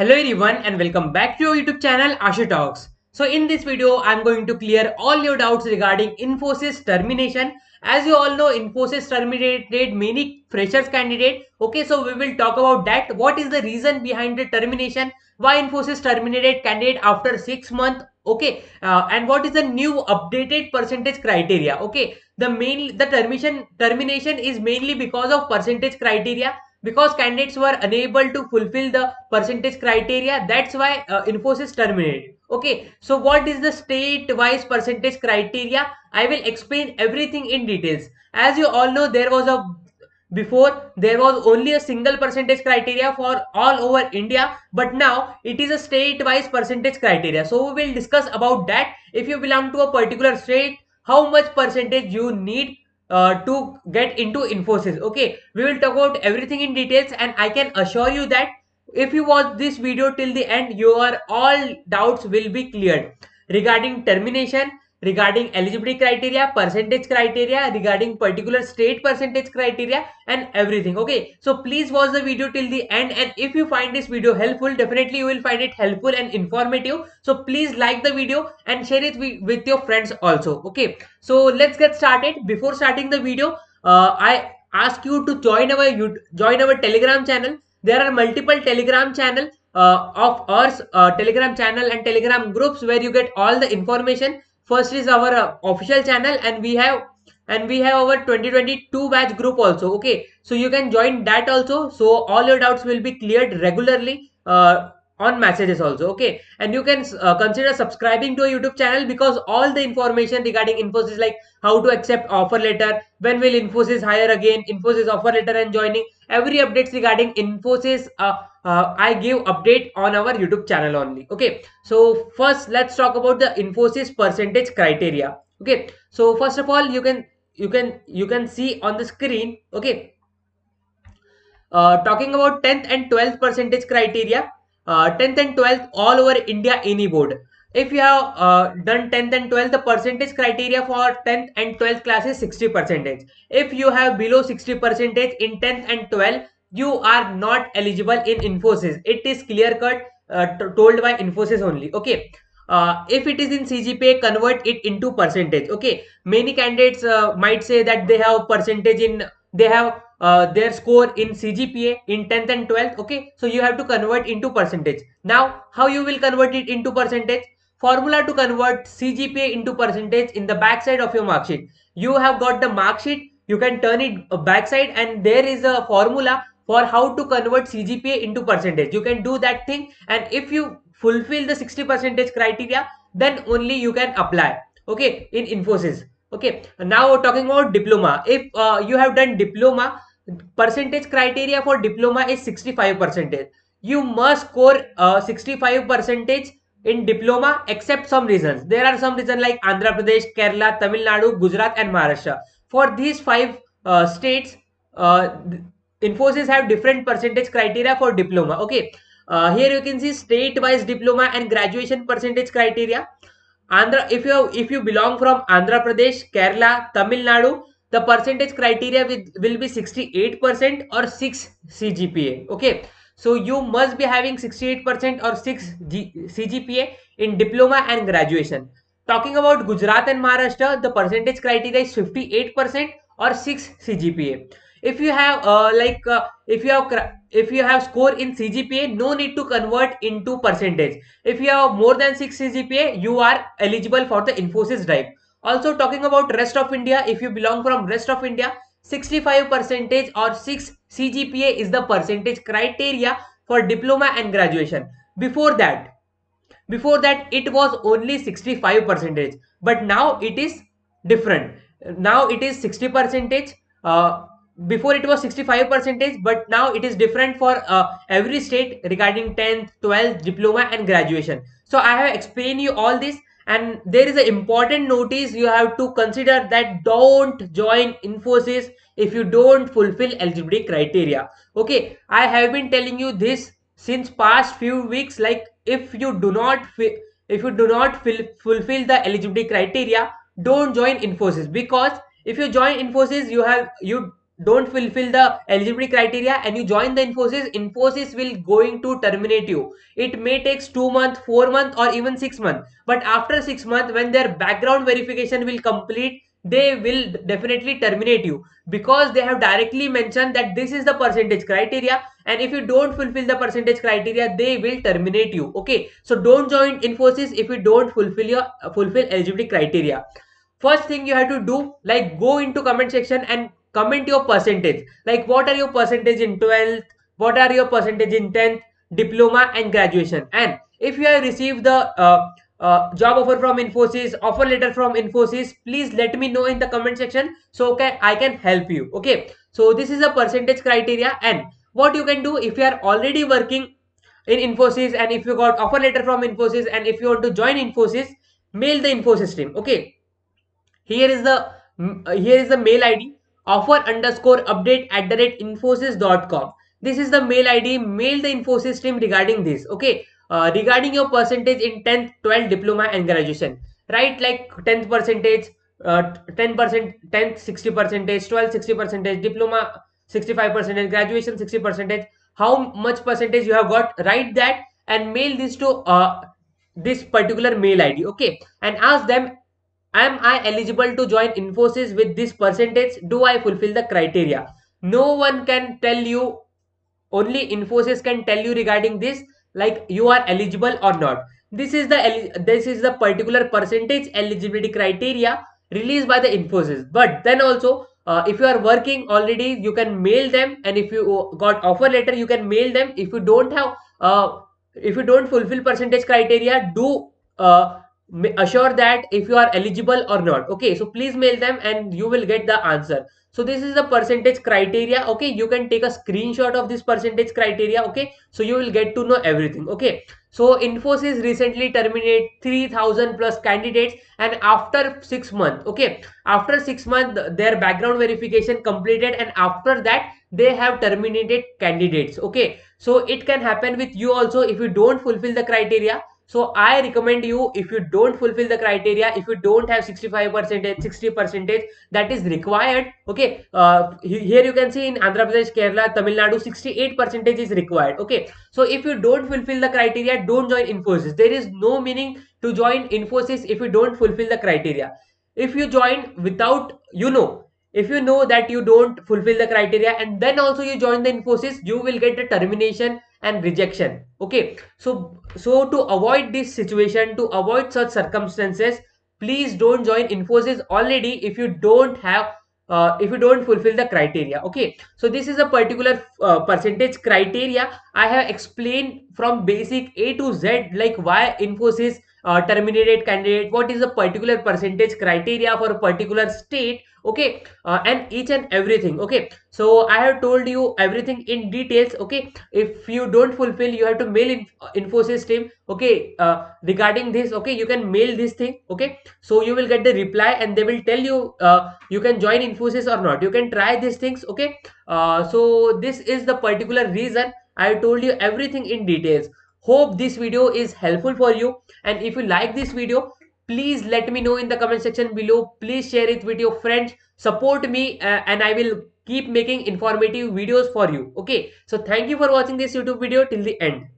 Hello everyone and welcome back to our YouTube channel Ashu Talks. So in this video I'm going to clear all your doubts regarding Infosys termination. As you all know, Infosys terminated many freshers candidate. Okay, so we will talk about that. What is the reason behind the termination? Why Infosys terminated candidate after 6 months? Okay, and what is the new updated percentage criteria? Okay, the termination is mainly because of percentage criteria, because candidates were unable to fulfill the percentage criteria. That's why Infosys terminated. Okay, so what is the state wise percentage criteria? I will explain everything in details. As you all know, before there was only a single percentage criteria for all over India, but now it is a state wise percentage criteria. So we will discuss about that. If you belong to a particular state, how much percentage you need to get into Infosys. Okay, we will talk about everything in details, and I can assure you that if you watch this video till the end, your all doubts will be cleared regarding termination, regarding eligibility criteria, percentage criteria, regarding particular state percentage criteria, and everything. Okay, so please watch the video till the end, and if you find this video helpful, definitely you will find it helpful and informative. So please like the video and share it with your friends also. Okay, so let's get started. Before starting the video, I ask you to join our Telegram channel. There are multiple Telegram channel of ours, Telegram channel and Telegram groups where you get all the information. First is our official channel, and we have our 2022 batch group also. Okay, so you can join that also. So all your doubts will be cleared regularly on messages also. Okay, and you can consider subscribing to a YouTube channel, because all the information regarding Infosys, like how to accept offer letter, when will Infosys hire again, Infosys offer letter and joining, every updates regarding Infosys, I give update on our YouTube channel only. Okay, so first let's talk about the Infosys percentage criteria. Okay, so first of all, you can see on the screen. Okay, talking about 10th and 12th percentage criteria. 10th and 12th all over India, any board. If you have done 10th and 12th, the percentage criteria for 10th and 12th class is 60 percentage. If you have below 60 percentage in 10th and 12th, you are not eligible in Infosys. It is clear cut, told by Infosys only. Okay, if it is in CGPA, convert it into percentage. Okay, many candidates might say that they have their score in CGPA in 10th and 12th. Okay, so you have to convert into percentage. Now how you will convert it into percentage? Formula to convert CGPA into percentage: in the back side of your mark sheet, you have got the mark sheet. You can turn it backside, and there is a formula for how to convert CGPA into percentage. You can do that thing, and if you fulfill the 60 percentage criteria, then only you can apply. Okay, in Infosys. Okay, now talking about diploma. If you have done diploma, percentage criteria for diploma is 65 percentage. You must score 65 percentage in diploma, except some reasons. There are some reasons like Andhra Pradesh, Kerala, Tamil Nadu, Gujarat and Maharashtra. For these five states, uh, Infosys have different percentage criteria for diploma. Okay, here you can see state wise diploma and graduation percentage criteria. Andhra, if you belong from Andhra Pradesh, Kerala, Tamil Nadu, the percentage criteria will be 68% or 6 CGPA. Okay, so you must be having 68% or 6 CGPA in diploma and graduation. Talking about Gujarat and Maharashtra, the percentage criteria is 58% or 6 CGPA. If you have if you have score in CGPA, no need to convert into percentage. If you have more than 6 CGPA, you are eligible for the Infosys drive. Also talking about rest of India, if you belong from rest of India, 65 percentage or 6 CGPA is the percentage criteria for diploma and graduation. Before that it was only 65 percentage, but now it is different. Now it is 60 percentage. Before it was 65 percentage, but now it is different for every state regarding 10th, 12th, diploma and graduation. So I have explained you all this, and there is an important notice you have to consider, that don't join Infosys if you don't fulfill eligibility criteria. Okay, I have been telling you this since past few weeks. Like, if you do not fulfill the eligibility criteria, don't join Infosys, because if you join Infosys, you don't fulfill the eligibility criteria and you join the Infosys will going to terminate you. It may takes 2 months, 4 months, or even 6 months. But after 6 months, when their background verification will complete, they will definitely terminate you, because they have directly mentioned that this is the percentage criteria, and if you don't fulfill the percentage criteria, they will terminate you. Okay, so don't join Infosys if you don't fulfill eligibility criteria. First thing you have to do, like, go into comment section and comment your percentage, like what are your percentage in 12th, what are your percentage in 10th, diploma and graduation. And if you have received the job offer from Infosys, offer letter from Infosys, please let me know in the comment section, so I can help you. Okay, so this is a percentage criteria. And what you can do, if you are already working in Infosys and if you got offer letter from Infosys and if you want to join Infosys, mail the Infosys team. Okay, here is the mail ID, offer underscore update @infosys.com. This is the mail ID. Mail the Infosys team regarding this. Okay, regarding your percentage in 10th, 12th, diploma and graduation, right? Like 10th percentage, 10%, 10th 60 percentage, 12th 60 percentage, diploma 65 percentage, graduation 60 percentage. How much percentage you have got? Write that and mail this to this particular mail ID. Okay, and ask them, am I eligible to join Infosys with this percentage? Do I fulfill the criteria? No one can tell you, only Infosys can tell you regarding this, like you are eligible or not. This is the particular percentage eligibility criteria released by the Infosys. But then also, if you are working already, you can mail them, and if you got offer letter, you can mail them. If you don't fulfill percentage criteria, do assure that if you are eligible or not. Okay, so please mail them and you will get the answer. So this is the percentage criteria. Okay, you can take a screenshot of this percentage criteria. Okay, so you will get to know everything. Okay, so Infosys recently terminated 3000 plus candidates, and after 6 months, okay, after 6 months their background verification completed, and after that they have terminated candidates. Okay, so it can happen with you also if you don't fulfill the criteria. So I recommend you, if you don't fulfill the criteria, if you don't have 65 percentage, 60 percentage that is required. Okay, here you can see in Andhra Pradesh, Kerala, Tamil Nadu, 68 percentage is required. Okay, so if you don't fulfill the criteria, don't join Infosys. There is no meaning to join Infosys if you don't fulfill the criteria. If you join without, if you know that you don't fulfill the criteria and then also you join the Infosys, you will get the termination and rejection. Okay, so to avoid this situation, to avoid such circumstances, please don't join Infosys already if you don't fulfill the criteria. Okay, so this is a particular percentage criteria I have explained from basic A to Z, like why Infosys terminated candidate, what is the particular percentage criteria for a particular state. Okay, and each and everything. Okay, so I have told you everything in details. Okay, if you don't fulfill, you have to mail Infosys team. Okay, regarding this, okay, you can mail this thing. Okay, so you will get the reply and they will tell you you can join Infosys or not. You can try these things. Okay, so this is the particular reason I have told you everything in details. Hope this video is helpful for you, and if you like this video, please let me know in the comment section below. Please share it with your friends, support me, and I will keep making informative videos for you. Okay, so thank you for watching this YouTube video till the end.